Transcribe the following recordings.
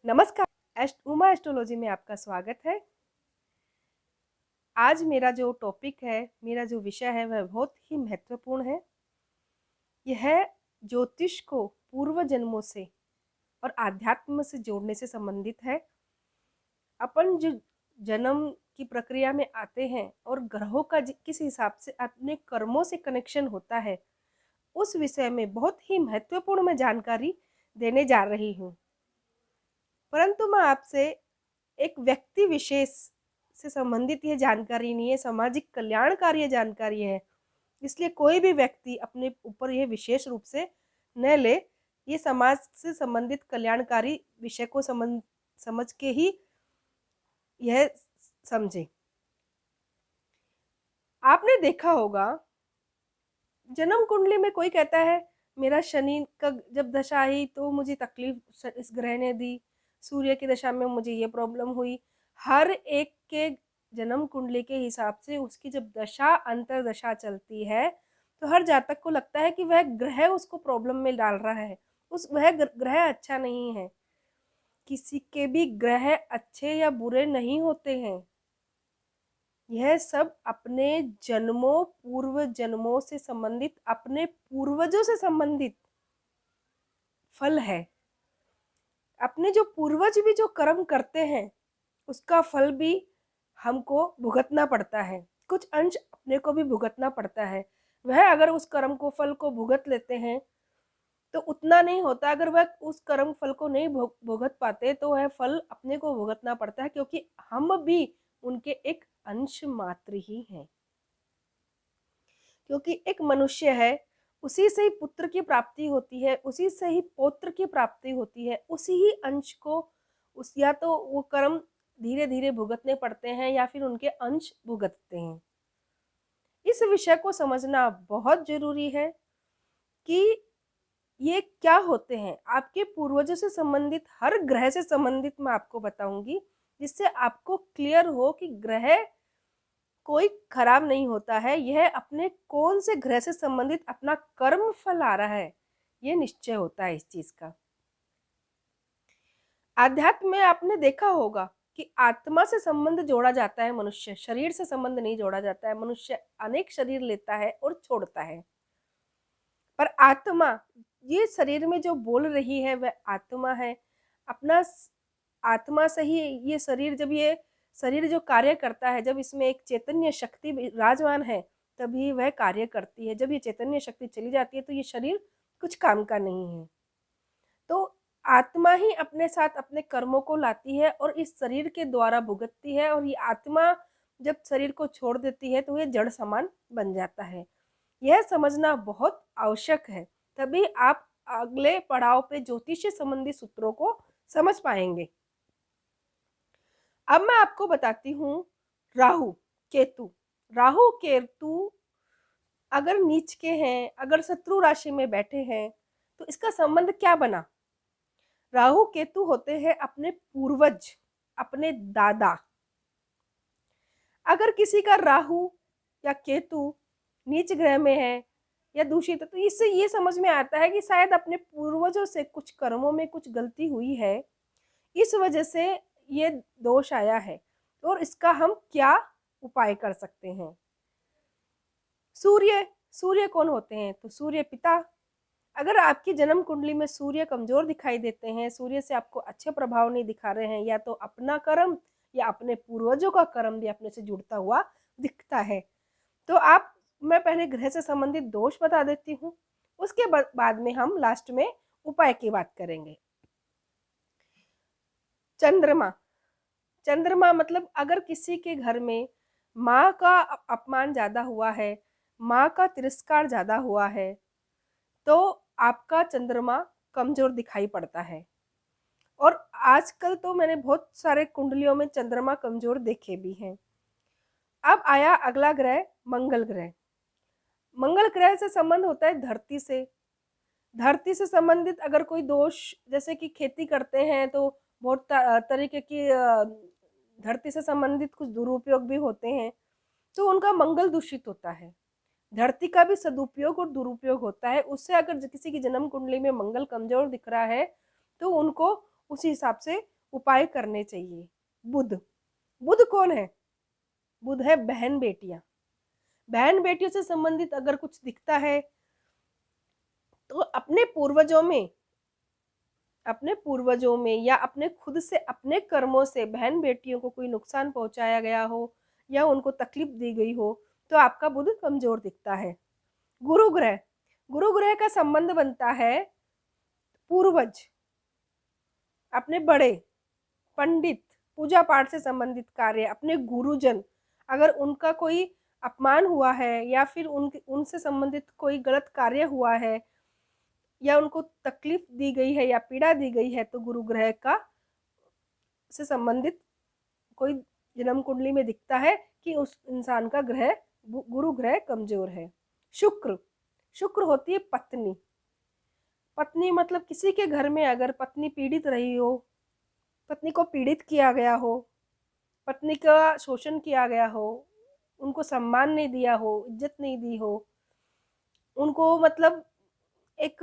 नमस्कार। उमा एस्ट्रोलॉजी में आपका स्वागत है। आज मेरा जो टॉपिक है, मेरा जो विषय है वह बहुत ही महत्वपूर्ण है। यह ज्योतिष को पूर्व जन्मों से और आध्यात्म से जोड़ने से संबंधित है। अपन जो जन्म की प्रक्रिया में आते हैं और ग्रहों का किस हिसाब से अपने कर्मों से कनेक्शन होता है, उस विषय में बहुत ही महत्वपूर्ण मैं जानकारी देने जा रही हूँ। परंतु मैं आपसे एक व्यक्ति विशेष से संबंधित ये जानकारी नहीं है, सामाजिक कल्याणकारी ये जानकारी है। इसलिए कोई भी व्यक्ति अपने ऊपर ये विशेष रूप से न ले। ये समाज से संबंधित कल्याणकारी विषय को समझ के ही यह समझे। आपने देखा होगा, जन्म कुंडली में कोई कहता है मेरा शनि का जब दशा आई तो मुझे तकलीफ इस ग्रह ने दी, सूर्य की दशा में मुझे ये प्रॉब्लम हुई। हर एक के जन्म कुंडली के हिसाब से उसकी जब दशा अंतर दशा चलती है तो हर जातक को लगता है कि वह ग्रह उसको प्रॉब्लम में डाल रहा है, वह ग्रह अच्छा नहीं है। किसी के भी ग्रह अच्छे या बुरे नहीं होते हैं। यह सब अपने जन्मों पूर्व जन्मों से संबंधित, अपने पूर्वजों से संबंधित फल है। अपने जो पूर्वज भी जो कर्म करते हैं उसका फल भी हमको भुगतना पड़ता है, कुछ अंश अपने को भी भुगतना पड़ता है। वह अगर उस कर्म को फल को भुगत लेते हैं तो उतना नहीं होता, अगर वह उस कर्म फल को नहीं भुगत पाते तो वह फल अपने को भुगतना पड़ता है, क्योंकि हम भी उनके एक अंश मात्र ही हैं। क्योंकि एक मनुष्य है, उसी से ही पुत्र की प्राप्ति होती है, उसी से ही पौत्र की प्राप्ति होती है। उसी ही अंश को या तो वो कर्म धीरे धीरे भुगतने पड़ते हैं या फिर उनके अंश भुगतते हैं। इस विषय को समझना बहुत जरूरी है कि ये क्या होते हैं। आपके पूर्वजों से संबंधित, हर ग्रह से संबंधित मैं आपको बताऊंगी, जिससे आपको क्लियर हो कि ग्रह कोई खराब नहीं होता है। यह अपने कौन से ग्रह से संबंधित अपना कर्म फल आ रहा है, यह निश्चय होता है इस चीज का। आध्यात्म में आपने देखा होगा कि आत्मा से संबंध जोड़ा जाता है, मनुष्य शरीर से संबंध नहीं जोड़ा जाता है। मनुष्य अनेक शरीर लेता है और छोड़ता है, पर आत्मा, ये शरीर में जो बोल रही है वह आत्मा है। अपना आत्मा से ही ये शरीर, जब ये शरीर जो कार्य करता है, जब इसमें एक चैतन्य शक्ति विराजमान है तभी वह कार्य करती है। जब ये चैतन्य शक्ति चली जाती है तो ये शरीर कुछ काम का नहीं है। तो आत्मा ही अपने साथ अपने कर्मों को लाती है और इस शरीर के द्वारा भुगतती है, और ये आत्मा जब शरीर को छोड़ देती है तो ये जड़ समान बन जाता है। यह समझना बहुत आवश्यक है, तभी आप अगले पड़ाव पे ज्योतिष संबंधी सूत्रों को समझ पाएंगे। अब मैं आपको बताती हूँ राहु केतु। राहु केतु अगर नीच के हैं, अगर शत्रु राशि में बैठे हैं तो इसका संबंध क्या बना। राहु केतु होते हैं अपने पूर्वज, अपने दादा। अगर किसी का राहु या केतु नीच ग्रह में है या दूषित है तो इससे ये समझ में आता है कि शायद अपने पूर्वजों से कुछ कर्मों में कुछ गलती हुई है, इस वजह से ये दोष आया है। और इसका हम क्या उपाय कर सकते हैं। सूर्य, सूर्य कौन होते हैं, तो सूर्य पिता। अगर आपकी जन्म कुंडली में सूर्य कमजोर दिखाई देते हैं, सूर्य से आपको अच्छे प्रभाव नहीं दिखा रहे हैं, या तो अपना कर्म या अपने पूर्वजों का कर्म भी अपने से जुड़ता हुआ दिखता है, तो आप, मैं पहले ग्रह से संबंधित दोष बता देती हूँ, उसके बाद में हम लास्ट में उपाय की बात करेंगे। चंद्रमा, चंद्रमा मतलब अगर किसी के घर में माँ का अपमान ज्यादा हुआ है, माँ का तिरस्कार ज्यादा हुआ है, तो आपका चंद्रमा कमजोर दिखाई पड़ता है। और आजकल तो मैंने बहुत सारे कुंडलियों में चंद्रमा कमजोर देखे भी हैं। अब आया अगला ग्रह मंगल ग्रह। मंगल ग्रह से संबंध होता है धरती से। धरती से संबंधित अगर कोई दोष, जैसे कि खेती करते हैं तो बहुत तरीके की धरती से संबंधित कुछ दुरुपयोग भी होते हैं, तो उनका मंगल दूषित होता है। धरती का भी सदुपयोग और दुरुपयोग होता है। उससे अगर किसी की जन्म कुंडली में मंगल कमजोर दिख रहा है तो उनको उसी हिसाब से उपाय करने चाहिए। बुध, बुध कौन है? बुध है बहन बेटियां। बहन बेटियों से संबंधित अगर कुछ दिखता है तो अपने पूर्वजों में या अपने खुद से, अपने कर्मों से बहन बेटियों को कोई नुकसान पहुंचाया गया हो या उनको तकलीफ दी गई हो तो आपका बुध कमजोर दिखता है। गुरु ग्रह, गुरु ग्रह का संबंध बनता है पूर्वज, अपने बड़े, पंडित, पूजा पाठ से संबंधित कार्य, अपने गुरुजन, अगर उनका कोई अपमान हुआ है या फिर उनसे संबंधित कोई गलत कार्य हुआ है या उनको तकलीफ दी गई है या पीड़ा दी गई है तो गुरु ग्रह का से संबंधित कोई जन्म कुंडली में दिखता है कि उस इंसान का ग्रह, गुरु ग्रह कमजोर है। शुक्र, शुक्र होती है पत्नी। पत्नी मतलब किसी के घर में अगर पत्नी पीड़ित रही हो, पत्नी को पीड़ित किया गया हो, पत्नी का शोषण किया गया हो, उनको सम्मान नहीं दिया हो, इज्जत नहीं दी हो, उनको मतलब एक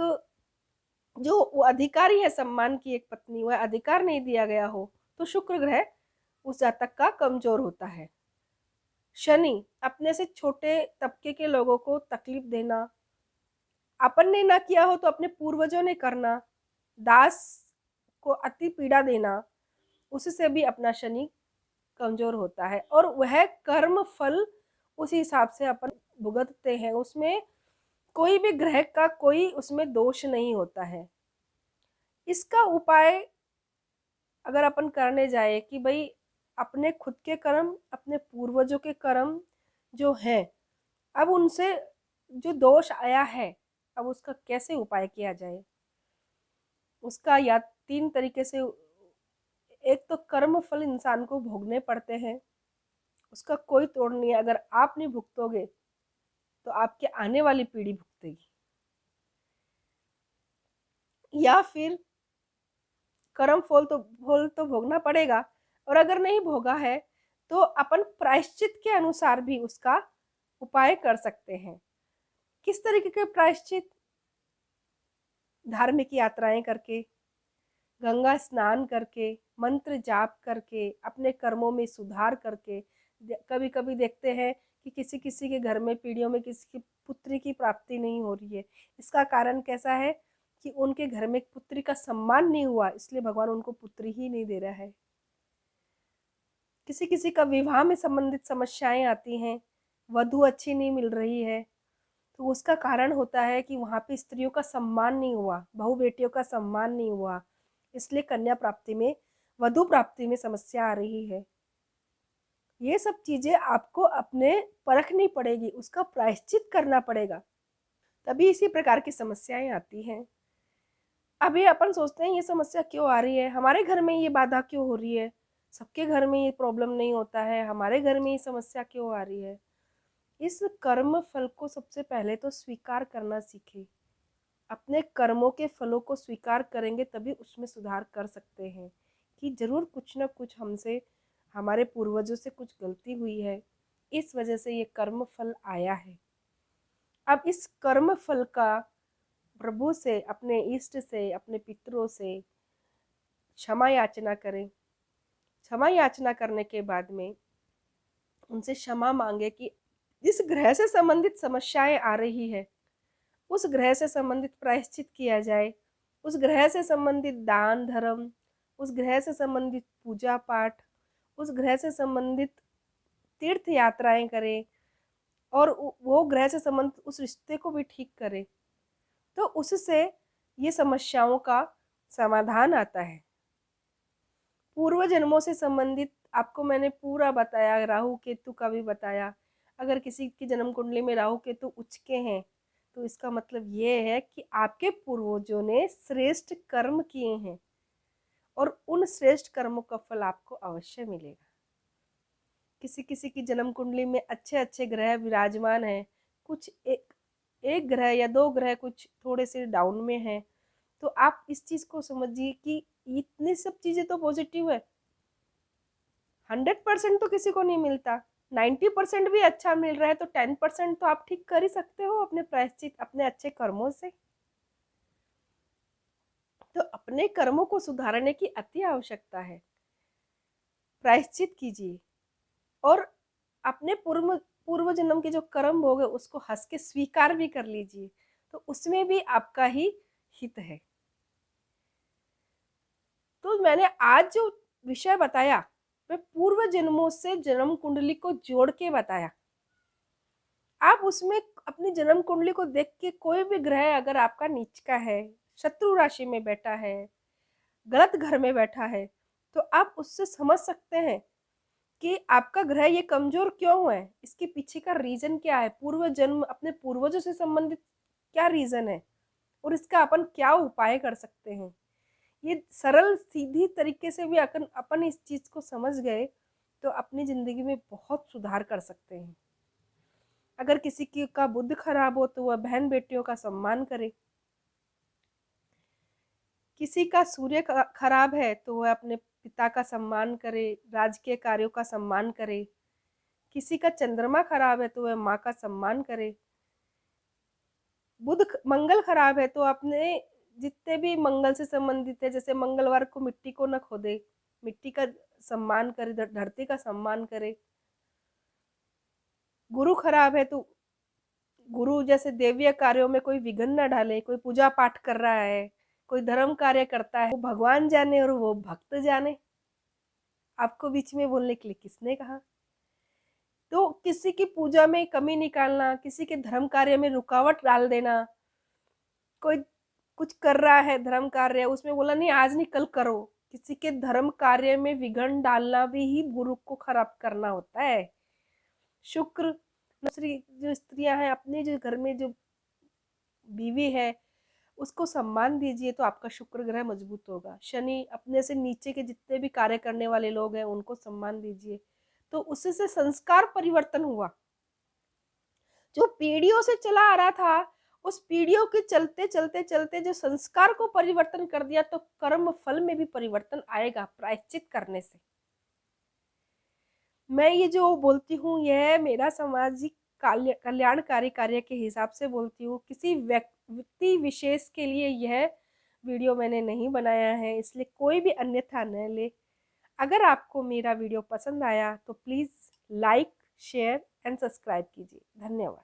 जो वो अधिकारी है सम्मान की एक पत्नी, वह अधिकार नहीं दिया गया हो, तो शुक्र ग्रह उस जातक का कमजोर होता है। शनि, अपने से छोटे तबके के लोगों को तकलीफ देना, अपन ने ना किया हो तो अपने पूर्वजों ने करना, दास को अति पीड़ा देना, उससे भी अपना शनि कमजोर होता है और वह कर्म फल उसी हिसाब से अपन भुगतते हैं। उसमें कोई भी ग्रह का कोई उसमें दोष नहीं होता है। इसका उपाय अगर अपन करने जाए कि भाई अपने खुद के कर्म, अपने पूर्वजों के कर्म जो हैं, अब उनसे जो दोष आया है, अब उसका कैसे उपाय किया जाए, उसका या 3 तरीके से। एक तो कर्म फल इंसान को भोगने पड़ते हैं, उसका कोई तोड़ नहीं है। अगर आप नहीं भुगतोगे तो आपके आने वाली पीढ़ी भुगतेगी। या फिर कर्म फल तो भोगना पड़ेगा, और अगर नहीं भोगा है तो अपन प्रायश्चित के अनुसार भी उसका उपाय कर सकते हैं। किस तरीके के प्रायश्चित? धार्मिक यात्राएं करके, गंगा स्नान करके, मंत्र जाप करके, अपने कर्मों में सुधार करके। कभी कभी देखते हैं कि किसी किसी के घर में पीढ़ियों में किसी की पुत्री की प्राप्ति नहीं हो रही है। इसका कारण कैसा है कि उनके घर में पुत्री का सम्मान नहीं हुआ, इसलिए भगवान उनको पुत्री ही नहीं दे रहा है। किसी किसी का विवाह में संबंधित समस्याएं आती हैं, वधु अच्छी नहीं मिल रही है, तो उसका कारण होता है कि वहां पे स्त्रियों का सम्मान नहीं हुआ, बहू बेटियों का सम्मान नहीं हुआ, इसलिए कन्या प्राप्ति में, वधु प्राप्ति में समस्या आ रही है। ये सब चीजें आपको अपने परखनी पड़ेगी, उसका प्रायश्चित करना पड़ेगा, तभी इसी प्रकार की समस्याएं आती हैं। अभी अपन सोचते हैं ये समस्या क्यों आ रही है, हमारे घर में ये बाधा क्यों हो रही है, सबके घर में ये प्रॉब्लम नहीं होता है, हमारे घर में ये समस्या क्यों आ रही है। इस कर्म फल को सबसे पहले तो स्वीकार करना सीखे। अपने कर्मों के फलों को स्वीकार करेंगे तभी उसमें सुधार कर सकते हैं कि जरूर कुछ ना कुछ हमसे, हमारे पूर्वजों से कुछ गलती हुई है, इस वजह से ये कर्म फल आया है। अब इस कर्म फल का प्रभु से, अपने इष्ट से, अपने पितरों से क्षमा याचना करें। क्षमा याचना करने के बाद में उनसे क्षमा मांगे कि जिस ग्रह से संबंधित समस्याएं आ रही है उस ग्रह से संबंधित प्रायश्चित किया जाए, उस ग्रह से संबंधित दान धर्म, उस ग्रह से संबंधित पूजा पाठ, उस ग्रह से संबंधित तीर्थ यात्राएं करें और वो ग्रह से संबंधित उस रिश्ते को भी ठीक करें, तो उससे ये समस्याओं का समाधान आता है। पूर्व जन्मों से संबंधित आपको मैंने पूरा बताया, राहु केतु का भी बताया। अगर किसी की जन्म कुंडली में राहु केतु उच्च के हैं तो इसका मतलब ये है कि आपके पूर्वजों ने श्रेष्ठ कर्म किए हैं और उन श्रेष्ठ कर्मों का फल आपको अवश्य मिलेगा। किसी किसी की जन्म कुंडली में अच्छे अच्छे ग्रह विराजमान हैं, कुछ एक ग्रह या 2 ग्रह कुछ थोड़े से डाउन में हैं, तो आप इस चीज को समझिए कि इतनी सब चीजें तो पॉजिटिव है। 100% तो किसी को नहीं मिलता, 90% भी अच्छा मिल रहा है, तो 10% तो आप ठीक कर ही सकते हो अपने प्रायश्चित, अपने अच्छे कर्मों से। तो अपने कर्मों को सुधारने की अति आवश्यकता है। प्रायश्चित कीजिए और अपने पूर्व जन्म के जो कर्म भोग है उसको हंस के स्वीकार भी कर लीजिए, तो उसमें भी आपका ही हित है। तो मैंने आज जो विषय बताया मैं पूर्व जन्मों से जन्म कुंडली को जोड़ के बताया। आप उसमें अपनी जन्म कुंडली को देख के कोई भी ग्रह अगर आपका नीच का है, शत्रु राशि में बैठा है, गलत घर में बैठा है, तो आप उससे समझ सकते हैं कि आपका ग्रह ये कमजोर क्यों है, इसके पीछे का रीजन क्या है, पूर्व जन्म अपने पूर्वजों से संबंधित क्या रीजन है और इसका अपन क्या उपाय कर सकते हैं। ये सरल सीधी तरीके से भी अपन इस चीज को समझ गए तो अपनी जिंदगी में बहुत सुधार कर सकते हैं। अगर किसी की का बुद्ध खराब हो तो वह बहन बेटियों का सम्मान करे, किसी का सूर्य खराब है तो वह अपने पिता का सम्मान करे, राजकीय कार्यों का सम्मान करे, किसी का चंद्रमा खराब है तो वह माँ का सम्मान करे, मंगल खराब है तो अपने जितने भी मंगल से संबंधित है, जैसे मंगलवार को मिट्टी को न खोदे, मिट्टी का सम्मान करे, धरती का सम्मान करे। गुरु खराब है तो गुरु जैसे देवीय कार्यों में कोई विघ्न न डाले, कोई पूजा पाठ कर रहा है, कोई धर्म कार्य करता है, वो भगवान जाने और वो भक्त जाने। आपको बीच में बोलने के लिए किसने कहा। तो किसी की पूजा में कमी निकालना, किसी के धर्म कार्य में रुकावट डाल देना, कोई कुछ कर रहा है धर्म कार्य उसमें बोला नहीं आज नहीं कल करो, किसी के धर्म कार्य में विघ्न डालना भी ही गुरु को खराब करना होता है। शुक्र जो स्त्रियां हैं अपने जो घर में जो बीवी है उसको सम्मान दीजिए तो आपका शुक्र ग्रह मजबूत होगा। शनि अपने से नीचे के जितने भी कार्य करने वाले लोग हैं उनको सम्मान दीजिए, तो उससे संस्कार परिवर्तन हुआ। जो पीढ़ियों से चला आ रहा था उस पीढ़ियों के चलते चलते चलते जो संस्कार को परिवर्तन कर दिया, तो कर्म फल में भी परिवर्तन आएगा प्रायश्चित करने से। मैं ये जो बोलती हूँ यह मेरा सामाजिक कल्याणकारी कार्य के हिसाब से बोलती हूँ, किसी व्यक्ति विशेष के लिए यह वीडियो मैंने नहीं बनाया है, इसलिए कोई भी अन्यथा न ले। अगर आपको मेरा वीडियो पसंद आया तो please like, share and subscribe कीजिए। धन्यवाद।